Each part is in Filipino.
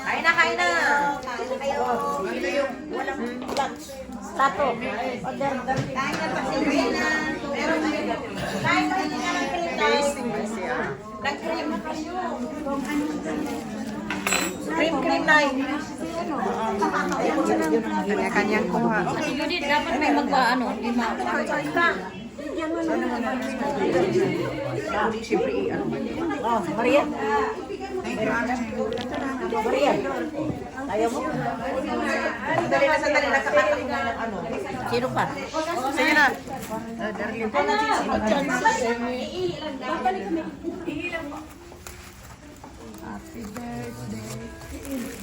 Kain na, kain na. Tato. Order. Kain na pa sila. Kain na ng cream tasting. Nag-cream na kayo. Cream na. Kanya-kanyang kuha. Hindi, dapat may magpaano. Lima. Oh, Maria. Maria. Ayaw mo? Sandali na kakatok na ng ano. Sino pa? Sige na.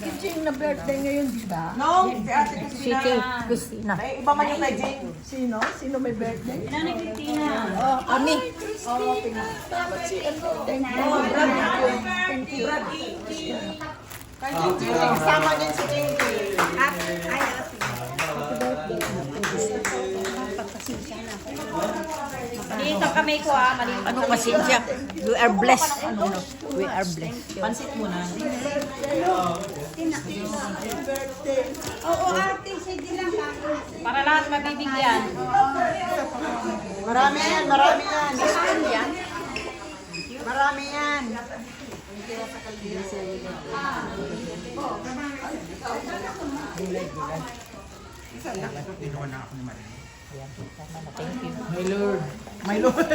Kitching na birthday ngayon, di ba? No, si Ate City, Christina. Christina. Ay, iba man yung kay Jane. Sino? Sino may birthday? Nanay Christina. Oh, Ami. Oh, dapat si ano. Thank you. Thank you. Kay Jane. Kasama din si Jane. Dito kami ko maliit. Ano pasensya? We are blessed. We are blessed. Pansit muna. Oo, ate, sige lang ha. Para lahat mabibigyan. Marami yan, marami yan. Marami yan. Thank you. My Lord. My Lord.